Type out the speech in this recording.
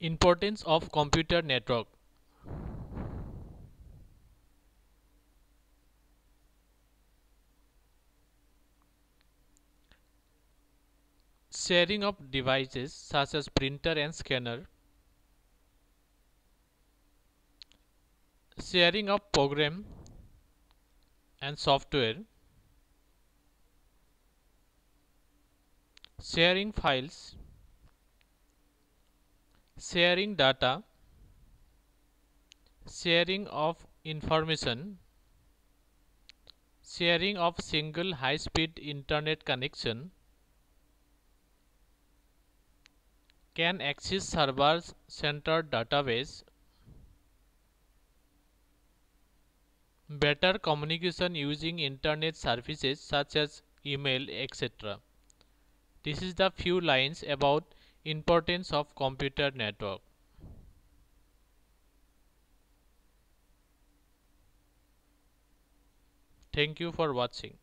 Importance of computer network. Sharing of devices such as printer and scanner. Sharing of program and software. Sharing files. Sharing data. Sharing of information. Sharing of single high-speed internet connection. Can access servers centered database. Better communication using internet services such as email, etc. This is the few lines about importance of computer network. Thank you for watching.